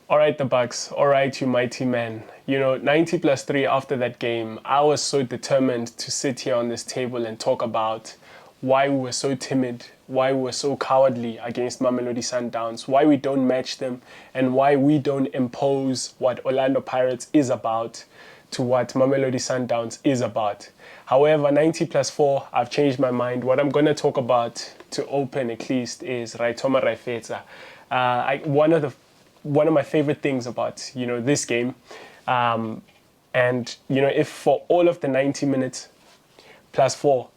All right, the Bucks. All right, you mighty men. 90 plus 3 after that game, I was so determined to sit here on this table and talk about why we were so timid, why we were so cowardly against Mamelodi Sundowns, why we don't match them, and why we don't impose what Orlando Pirates is about to what Mamelodi Sundowns is about. However, 90 plus 4, I've changed my mind. What I'm going to talk about to open at least is Raitoma Raifetsa. One of my favorite things about this game, if for all of the 90 minutes plus 4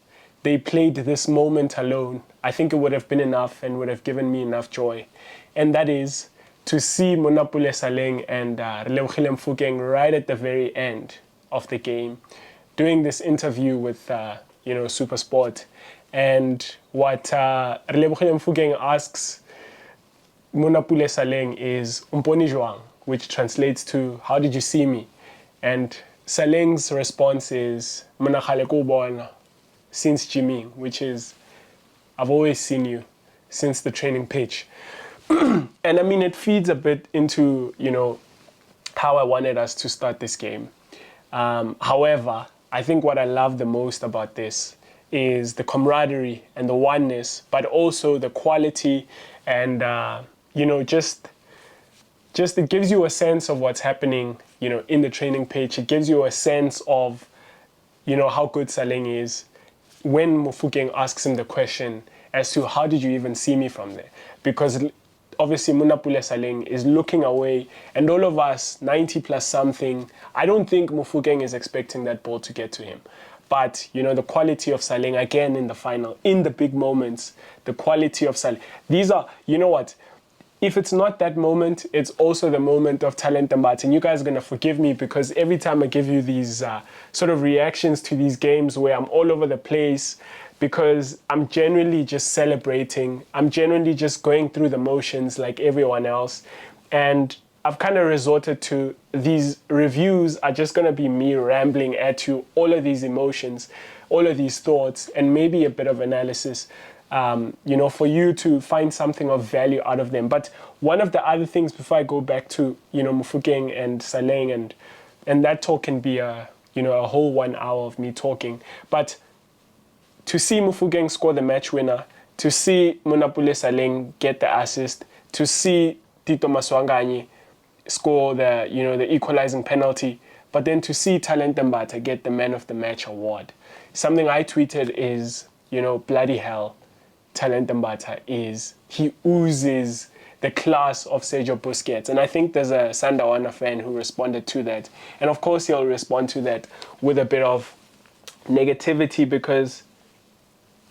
they played this moment alone, I think it would have been enough and would have given me enough joy. And that is to see Monapule Saleng and Relebogile Mofokeng right at the very end of the game doing this interview with SuperSport. And what Relebogile Mofokeng asks Monapule Saleng is Umponi Joang, which translates to how did you see me? And Saleng's response is Monagale ko bona since Jimmy, which is I've always seen you since the training pitch. And I mean, it feeds a bit into how I wanted us to start this game. However, I think what I love the most about this is the camaraderie and the oneness, but also the quality and just it gives you a sense of what's happening, in the training pitch. It gives you a sense of, how good Saleng is when Mofokeng asks him the question as to how did you even see me from there? Because obviously Monapule Saleng is looking away, and all of us, 90 plus something, I don't think Mofokeng is expecting that ball to get to him. But, the quality of Saleng, again, in the final, in the big moments, the quality of Saleng. These are, if it's not that moment, it's also the moment of talent and bat. And you guys are going to forgive me because every time I give you these sort of reactions to these games where I'm all over the place because I'm generally just celebrating. I'm generally just going through the motions like everyone else. And I've kind of resorted to these reviews are just going to be me rambling at you all of these emotions, all of these thoughts, and maybe a bit of analysis. For you to find something of value out of them. But one of the other things before I go back to, Mofokeng and Saleng, and that talk can be a whole 1 hour of me talking. But to see Mofokeng score the match winner, to see Monapule Saleng get the assist, to see Tito Maswanganyi score the equalizing penalty, but then to see Talent Mbata get the man of the match award. Something I tweeted is, bloody hell. Talent Mbata he oozes the class of Sergio Busquets. And I think there's a Sandawana fan who responded to that. And of course he'll respond to that with a bit of negativity because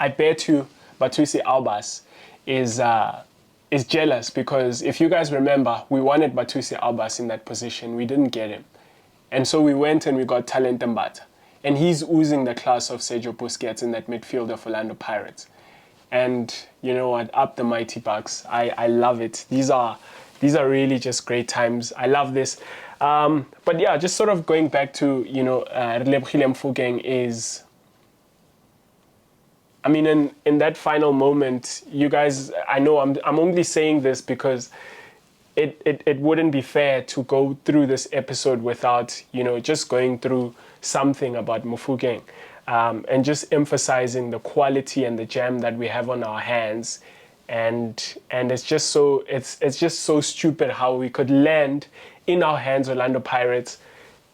I bet you Batusi Albas is jealous because if you guys remember, we wanted Batusi Albas in that position. We didn't get him. And so we went and we got Talent Mbata. And he's oozing the class of Sergio Busquets in that midfield of Orlando Pirates. And you know what? Up the mighty Bucks. I love it. These are really just great times. I love this. But yeah, just sort of going back to Relebogile Mofokeng is. I mean, in that final moment, you guys. I know I'm only saying this because it wouldn't be fair to go through this episode without just going through something about Mofokeng. And just emphasizing the quality and the jam that we have on our hands, and it's just so stupid how we could land in our hands, Orlando Pirates,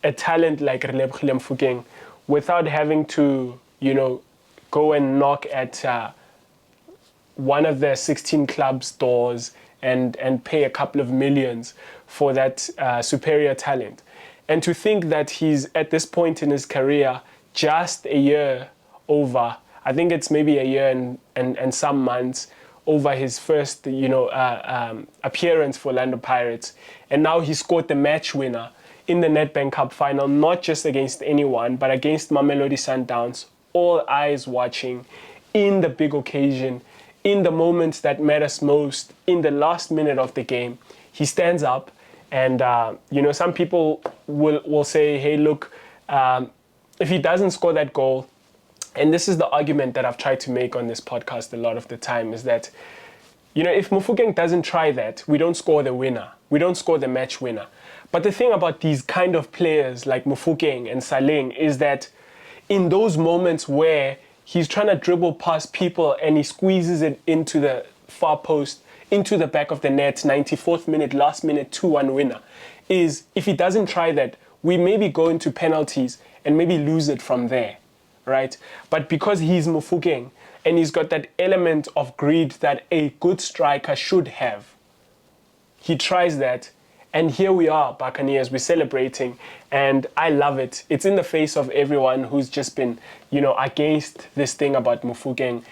a talent like Relebogile Mofokeng, without having to go and knock at one of the 16 clubs' doors and pay a couple of millions for that superior talent, and to think that he's at this point in his career. Just a year over, I think it's maybe a year and some months over his first, appearance for Orlando Pirates. And now he scored the match winner in the Nedbank Cup final, not just against anyone, but against Mamelodi Sundowns, all eyes watching, in the big occasion, in the moments that matters most, in the last minute of the game. He stands up and, some people will say, hey, look, if he doesn't score that goal, and this is the argument that I've tried to make on this podcast a lot of the time, is that, if Mofokeng doesn't try that, we don't score the winner. We don't score the match winner. But the thing about these kind of players like Mofokeng and Saleng is that in those moments where he's trying to dribble past people and he squeezes it into the far post, into the back of the net, 94th minute, last minute, 2-1 winner, is if he doesn't try that, we maybe go into penalties and maybe lose it from there, right? But because he's Mofokeng and he's got that element of greed that a good striker should have, he tries that. And here we are, Buccaneers, we're celebrating, and I love it. It's in the face of everyone who's just been, against this thing about Mofokeng,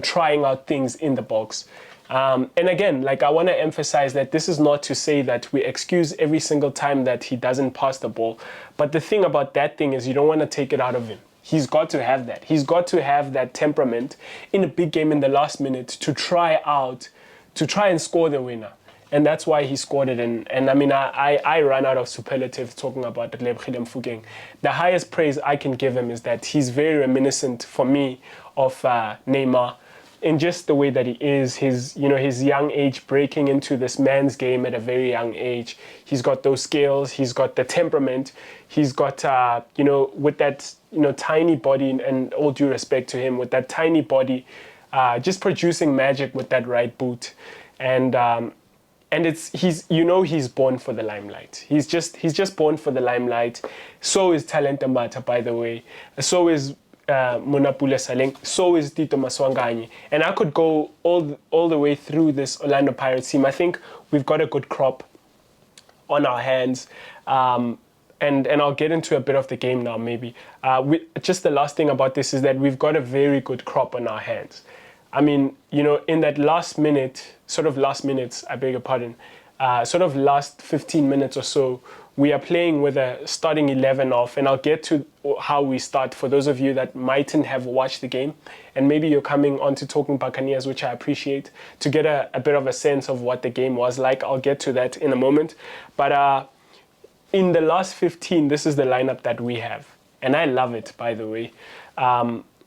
trying out things in the box. And again, I want to emphasize that this is not to say that we excuse every single time that he doesn't pass the ball. But the thing about that thing is you don't want to take it out of him. He's got to have that. He's got to have that temperament in a big game in the last minute to try and score the winner. And that's why he scored it. And I mean, I ran out of superlatives talking about Lebogile Mofokeng. The highest praise I can give him is that he's very reminiscent for me of Neymar in just the way that he is, his young age, breaking into this man's game at a very young age. He's got those skills. He's got the temperament. He's got, with that, tiny body, and all due respect to him, with that tiny body, just producing magic with that right boot. And he's born for the limelight. He's just born for the limelight. So is Talent Mbata, by the way. So is Monapule Saleng. So is Tito Maswanganyi. And I could go all the way through this Orlando Pirates team. I think we've got a good crop on our hands. And I'll get into a bit of the game now, maybe. Just the last thing about this is that we've got a very good crop on our hands. I mean, in that last minutes, I beg your pardon, last 15 minutes or so, we are playing with a starting 11 off, and I'll get to how we start for those of you that mightn't have watched the game, and maybe you're coming on to Talking Buccaneers, which I appreciate, to get a bit of a sense of what the game was like. I'll get to that in a moment. But in the last 15, this is the lineup that we have, and I love it, by the way.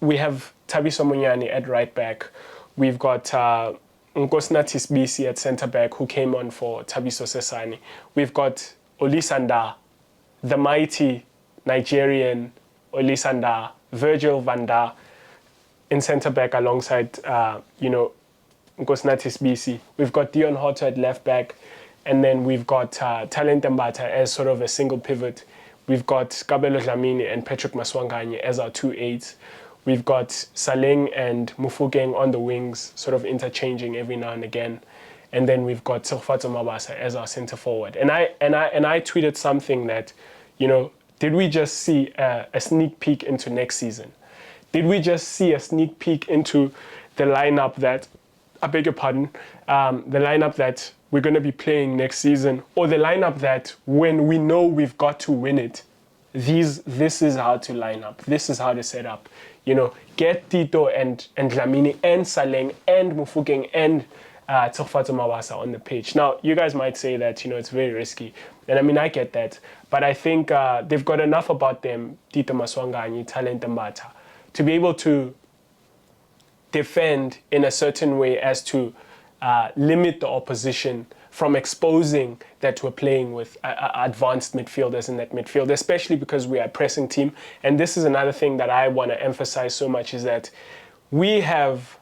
We have Thabiso Munyane at right back. We've got Nkosinathi Sibisi at centre back, who came on for Thabiso Sesane. We've got Olisanda, the mighty Nigerian Olisanda, Virgil van Dijk in centre back alongside Nkosinathi Sibisi. We've got Dion Hotter at left back, and then we've got Talent Mbata as sort of a single pivot. We've got Kabelo Dlamini and Patrick Maswanganyi as our 2-8s. We've got Saleng and Mofokeng on the wings, sort of interchanging every now and again. And then we've got Tshegofatso Mabasa as our centre forward. And I tweeted something that, did we just see a sneak peek into next season? Did we just see a sneak peek into the lineup that, I beg your pardon, the lineup that we're going to be playing next season, or the lineup that when we know we've got to win it, this is how to line up. This is how to set up. Get Tito and Dlamini and Saleng and Mofokeng and Tshegofatso Mabasa on the pitch. Now, you guys might say that, it's very risky. And I mean, I get that. But I think they've got enough about them, Tito Maswanganyi, Talent Mbata, to be able to defend in a certain way as to limit the opposition from exposing that we're playing with advanced midfielders in that midfield, especially because we are a pressing team. And this is another thing that I want to emphasize so much, is that we have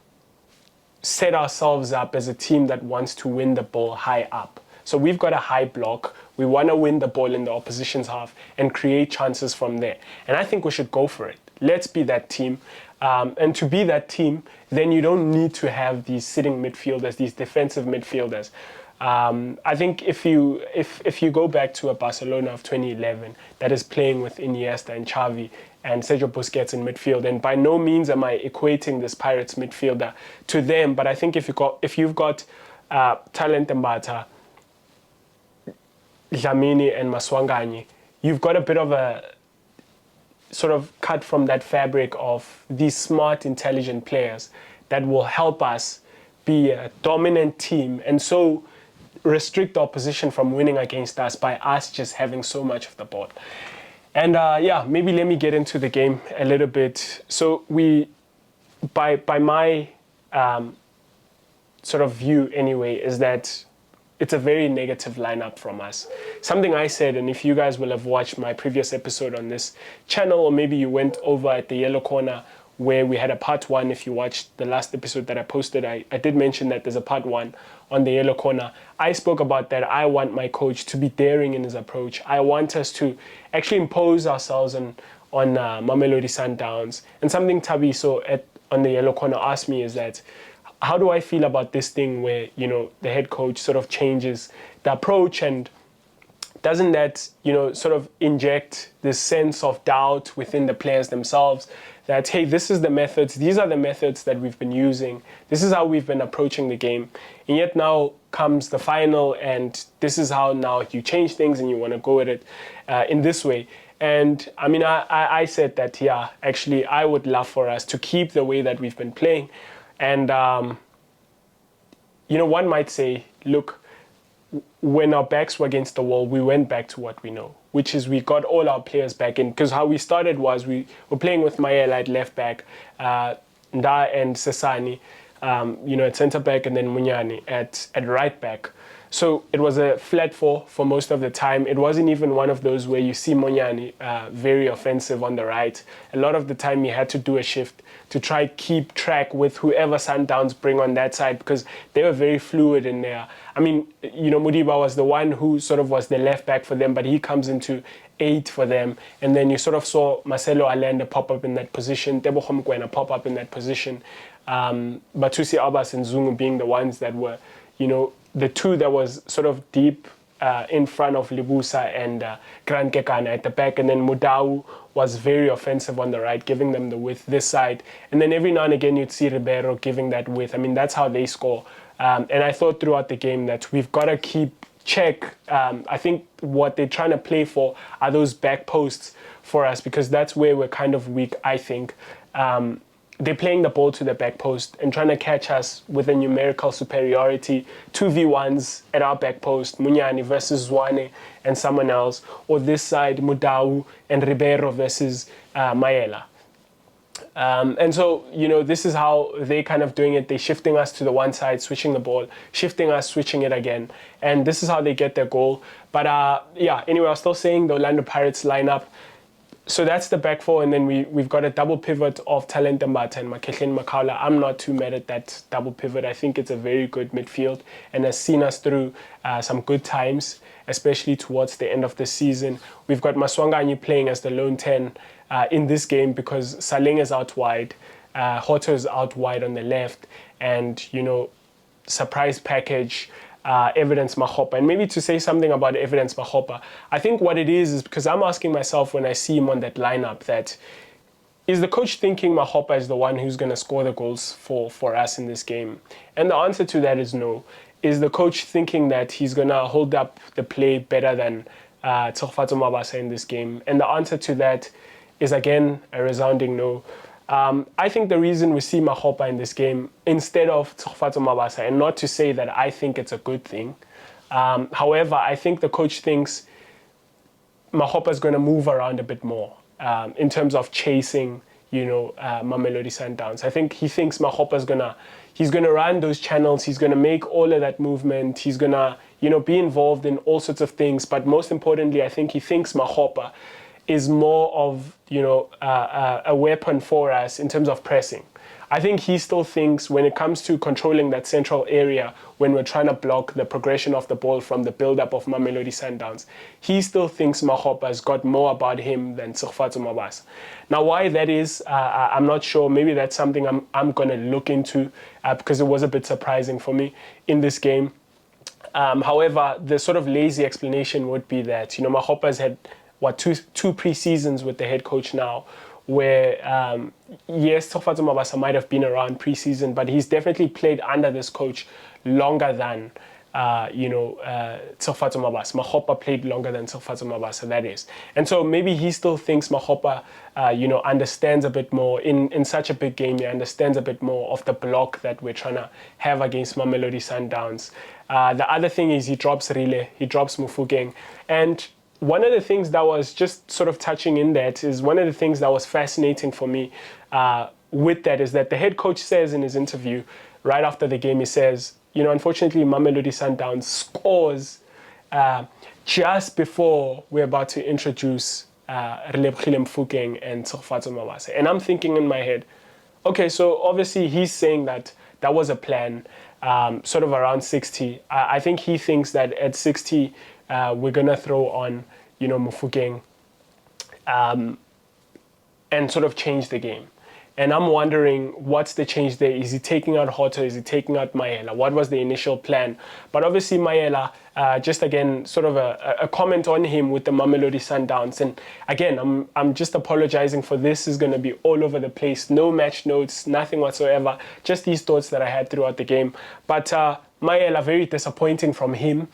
set ourselves up as a team that wants to win the ball high up. So we've got a high block. We want to win the ball in the opposition's half and create chances from there. And I think we should go for it. Let's be that team. And to be that team, then you don't need to have these sitting midfielders, these defensive midfielders. I think if you go back to a Barcelona of 2011 that is playing with Iniesta and Xavi and Sergio Busquets in midfield, and by no means am I equating this Pirates midfielder to them, but I think if you've got Talent Mbata, Dlamini and Maswanganyi, you've got a bit of a sort of cut from that fabric of these smart, intelligent players that will help us be a dominant team and so restrict the opposition from winning against us by us just having so much of the ball. And maybe let me get into the game a little bit. So we, by my sort of view anyway is that it's a very negative lineup from us. Something I said, and if you guys will have watched my previous episode on this channel, or maybe you went over at the Yellow Corner where we had a part 1, if you watched the last episode that I posted, I did mention that there's a part 1 on the Yellow Corner. I spoke about that. I want my coach to be daring in his approach. I want us to actually impose ourselves on Mamelodi Sundowns. And something Tabiso on the Yellow Corner asked me is that, how do I feel about this thing where, the head coach sort of changes the approach, and doesn't that, sort of inject this sense of doubt within the players themselves that, hey, this is the methods, these are the methods that we've been using, this is how we've been approaching the game, and yet now comes the final, and this is how now you change things and you want to go at it in this way. And I mean, I said that, yeah, actually, I would love for us to keep the way that we've been playing. And, one might say, look, when our backs were against the wall, we went back to what we know, which is we got all our players back in. Because how we started was we were playing with Maela at left back, Nda and Sesani, at centre back, and then Munyani at right back. So it was a flat 4 for most of the time. It wasn't even one of those where you see Munyani very offensive on the right. A lot of the time he had to do a shift to try keep track with whoever Sundowns bring on that side, because they were very fluid in there. I mean, Mudiba was the one who sort of was the left back for them, but he comes into 8 for them. And then you sort of saw Marcelo Allende pop up in that position, Tebogo Mokoena pop up in that position, Batusi Abbas and Zungu being the ones that were, the two that was sort of deep in front of Libusa and Grant Kekana at the back. And then Mudau was very offensive on the right, giving them the width this side. And then every now and again, you'd see Ribeiro giving that width. I mean, that's how they score. And I thought throughout the game that we've got to keep check. I think what they're trying to play for are those back posts for us, because that's where we're kind of weak, I think. They're playing the ball to the back post and trying to catch us with a numerical superiority, 2v1s at our back post, Munyani versus Zwane and someone else, or this side, Mudau and Ribeiro versus Maela. And so, this is how they're kind of doing it. They're shifting us to the one side, switching the ball, shifting us, switching it again. And this is how they get their goal. But anyway, I was still saying the Orlando Pirates lineup. So that's the back 4, and then we've got a double pivot of Talent Mbata and Makehleni Makaula. I'm not too mad at that double pivot. I think it's a very good midfield and has seen us through some good times, especially towards the end of the season. We've got Maswanganyi playing as the lone 10 in this game because Saleng is out wide, Hoto is out wide on the left, and, surprise package, Evidence Mahopa. And maybe to say something about Evidence Mahopa, I think what it is because I'm asking myself when I see him on that lineup, that is the coach thinking Mahopa is the one who's going to score the goals for us in this game? And the answer to that is no. Is the coach thinking that he's going to hold up the play better than Tshegofatso Mabasa in this game? And the answer to that is, again, a resounding no. I think the reason we see Mahopa in this game instead of Tshegofatso Mabasa, and not to say that I think it's a good thing, however, I think the coach thinks Mahopa is going to move around a bit more in terms of chasing, Mamelodi Sundowns. I think he thinks Mahopa is he's gonna run those channels, he's gonna make all of that movement, he's gonna, be involved in all sorts of things. But most importantly, I think he thinks Mahopa is more of, a weapon for us in terms of pressing. I think he still thinks when it comes to controlling that central area, when we're trying to block the progression of the ball from the build-up of Mamelodi Sundowns, he still thinks Mahopa has got more about him than Tshegofatso Mabasa. Now, why that is, I'm not sure. Maybe that's something I'm going to look into because it was a bit surprising for me in this game. However, the sort of lazy explanation would be that, Mahopa has had two pre-seasons with the head coach now, where yes, Tshegofatso Mabasa might have been around pre-season, but he's definitely played under this coach longer than Tshegofatso Mabasa. Mahopa played longer than Tshegofatso Mabasa, that is. And so maybe he still thinks Mahopa understands a bit more in such a big game. He understands a bit more of the block that we're trying to have against Mamelodi Sundowns. The other thing is he drops Rile, he drops Mofokeng, and one of the things that was just sort of touching in that is one of the things that was fascinating for me with that is that the head coach says in his interview, right after the game, he says, unfortunately, Mamelodi Sundowns scores just before we're about to introduce Mofokeng and Tshegofatso Mabase. And I'm thinking in my head, okay, so obviously he's saying that was a plan, sort of around 60. I think he thinks that at 60, we're going to throw on, Mofokeng and sort of change the game. And I'm wondering, what's the change there? Is he taking out Hoto? Is he taking out Maela? What was the initial plan? But obviously Maela, just again, sort of a comment on him with the Mamelodi Sundowns. And again, I'm just apologizing for this. Is going to be all over the place. No match notes, nothing whatsoever. Just these thoughts that I had throughout the game. But Maela, very disappointing from him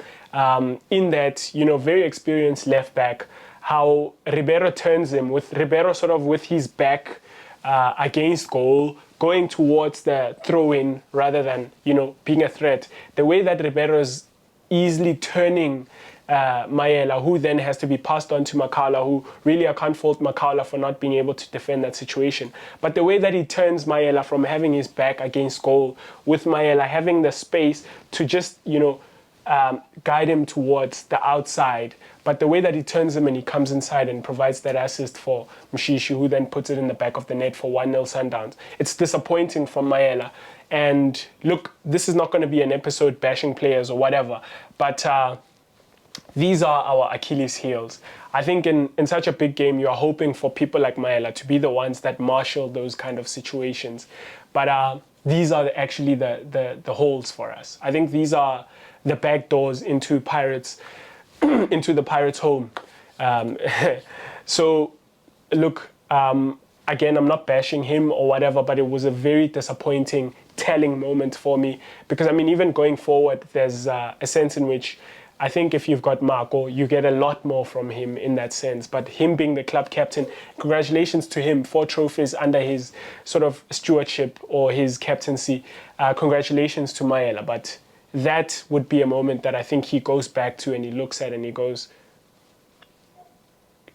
in that, very experienced left back. How Ribeiro turns him, with Ribeiro sort of with his back against goal, going towards the throw-in rather than, being a threat. The way that Ribeiro is easily turning Maela, who then has to be passed on to Makala, who really I can't fault Makala for not being able to defend that situation. But the way that he turns Maela from having his back against goal, with Maela having the space to just, guide him towards the outside. But the way that he turns him and he comes inside and provides that assist for Mshishi, who then puts it in the back of the net for 1-0 Sundowns. It's disappointing from Maela. And look, this is not going to be an episode bashing players or whatever, but these are our Achilles heels. I think in such a big game, you are hoping for people like Maela to be the ones that marshal those kind of situations. But these are actually the holes for us. I think these are the back doors into Pirates, into the Pirates' home. So, look, again, I'm not bashing him or whatever, but it was a very disappointing, telling moment for me. Because, even going forward, there's a sense in which I think if you've got Marco, you get a lot more from him in that sense. But him being the club captain, congratulations to him, 4 trophies under his sort of stewardship or his captaincy. Congratulations to Maela. But that would be a moment that I think he goes back to and he looks at and he goes,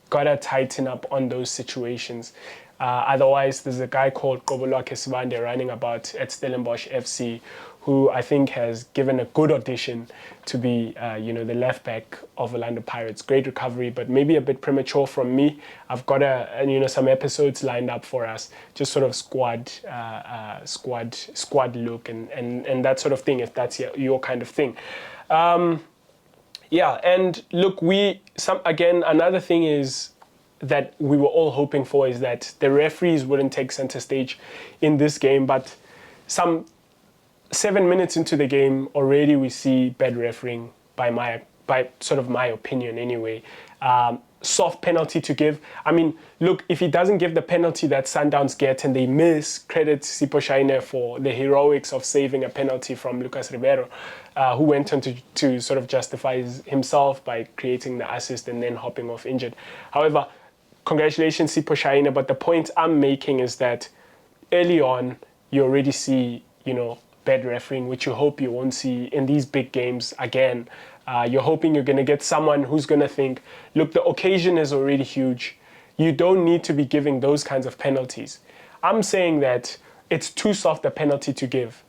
gotta tighten up on those situations. Otherwise, there's a guy called Kobulwa Kesibande running about at Stellenbosch FC, who I think has given a good audition to be, the left back of Orlando Pirates. Great recovery, but maybe a bit premature from me. I've got some episodes lined up for us, just sort of squad look and that sort of thing, if that's your kind of thing. And look, another thing is that we were all hoping for is that the referees wouldn't take center stage in this game, but some 7 minutes into the game, already we see bad refereeing by sort of my opinion anyway. Soft penalty to give. Look, if he doesn't give the penalty that Sundowns get and they miss, credit Sipho Shaine for the heroics of saving a penalty from Lucas Ribeiro, who went on to sort of justify himself by creating the assist and then hopping off injured. However, congratulations Sipho Shaine, but the point I'm making is that early on, you already see, bad refereeing, which you hope you won't see in these big games again. You're hoping you're going to get someone who's going to think, look, the occasion is already huge. You don't need to be giving those kinds of penalties. I'm saying that it's too soft a penalty to give.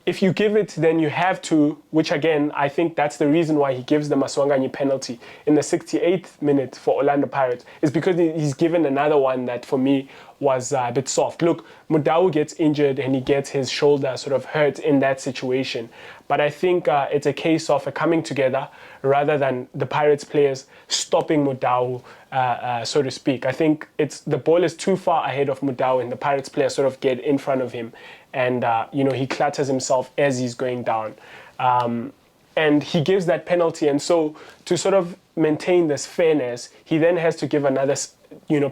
If you give it, then you have to, which again, I think that's the reason why he gives the Maswanganyi penalty in the 68th minute for Orlando Pirates, is because he's given another one that for me was a bit soft. Look, Mudau gets injured and he gets his shoulder sort of hurt in that situation. But I think it's a case of a coming together rather than the Pirates players stopping Mudau, so to speak. I think the ball is too far ahead of Mudau and the Pirates players sort of get in front of him. And, he clutters himself as he's going down. And he gives that penalty. And so to sort of maintain this fairness, he then has to give another,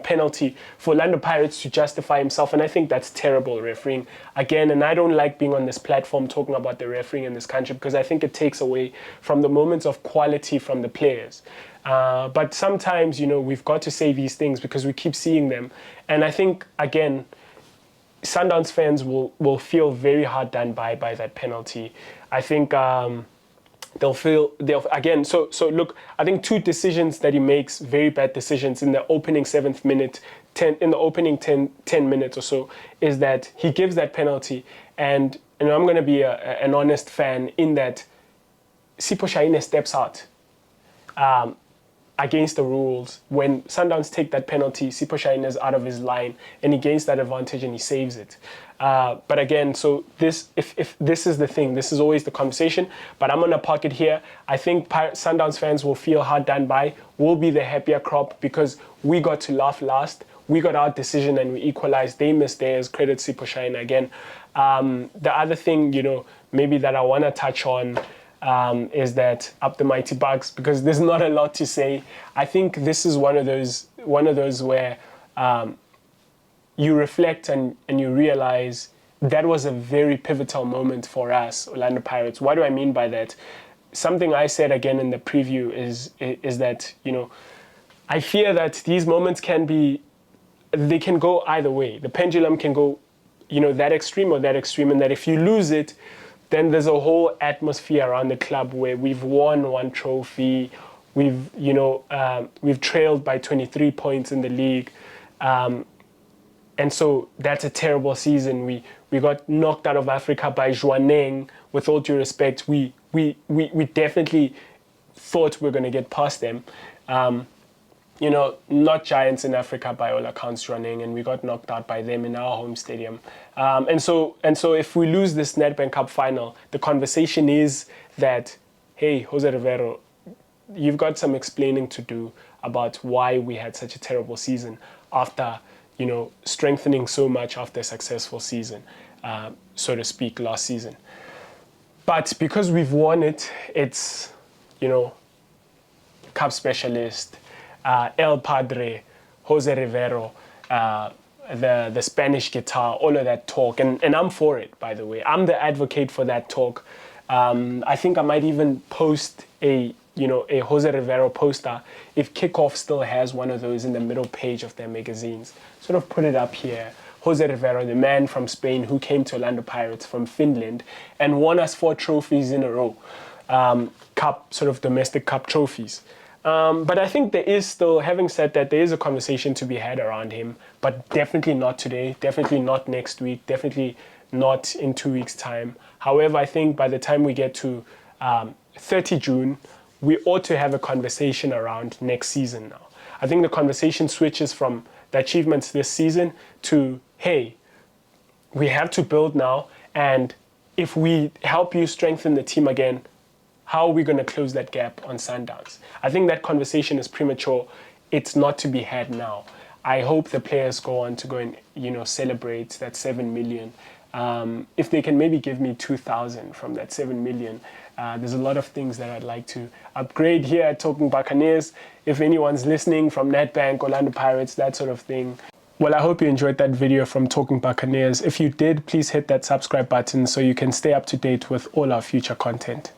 penalty for Orlando Pirates to justify himself. And I think that's terrible refereeing. Again, and I don't like being on this platform talking about the refereeing in this country because I think it takes away from the moments of quality from the players. But sometimes, we've got to say these things because we keep seeing them. And I think, again, Sundowns fans will feel very hard done by that penalty. I think they'll again. So look, I think 2 decisions that he makes, very bad decisions in the opening 7th minute, in the opening 10 minutes or so, is that he gives that penalty and I'm going to be an honest fan in that Sipho Shahine steps out against the rules. When Sundowns take that penalty, Sipho Shahine is out of his line and he gains that advantage and he saves it. But again, so if this is the thing, this is always the conversation, but I'm going to park it here. I think Sundowns fans will feel hard done by. We'll be the happier crop because we got to laugh last. We got our decision and we equalized. They missed theirs. Credit Sipho Shahine again. The other thing, maybe that I want to touch on is that up the mighty Bucks, because there's not a lot to say. I think this is one of those where you reflect and you realize that was a very pivotal moment for us, Orlando Pirates. What do I mean by that? Something I said again in the preview is that, I fear that these moments they can go either way. The pendulum can go, that extreme or that extreme, and that if you lose it, then there's a whole atmosphere around the club where we've won one trophy, we've trailed by 23 points in the league, and so that's a terrible season. We got knocked out of Africa by Jwaneng. With all due respect, we definitely thought we were going to get past them. Not giants in Africa by all accounts running, and we got knocked out by them in our home stadium. And so if we lose this Nedbank Cup final, the conversation is that, hey, Jose Rivero, you've got some explaining to do about why we had such a terrible season after, strengthening so much after a successful season, so to speak, last season. But because we've won it, it's, Cup specialist, El Padre, Jose Rivero, the Spanish guitar, all of that talk. And I'm for it, by the way. I'm the advocate for that talk. I think I might even post a Jose Rivero poster if Kickoff still has one of those in the middle page of their magazines. Sort of put it up here. Jose Rivero, the man from Spain who came to Orlando Pirates from Finland and won us 4 trophies in a row. Domestic cup trophies. But I think there is still, having said that, there is a conversation to be had around him, but definitely not today, definitely not next week, definitely not in 2 weeks' time. However, I think by the time we get to 30 June, we ought to have a conversation around next season now. I think the conversation switches from the achievements this season to, hey, we have to build now, and if we help you strengthen the team again, how are we going to close that gap on Sundowns? I think that conversation is premature. It's not to be had now. I hope the players go on to go and celebrate that 7 million. If they can maybe give me 2,000 from that 7 million, there's a lot of things that I'd like to upgrade here at Talking Buccaneers. If anyone's listening from Nedbank, Orlando Pirates, that sort of thing. Well, I hope you enjoyed that video from Talking Buccaneers. If you did, please hit that subscribe button so you can stay up to date with all our future content.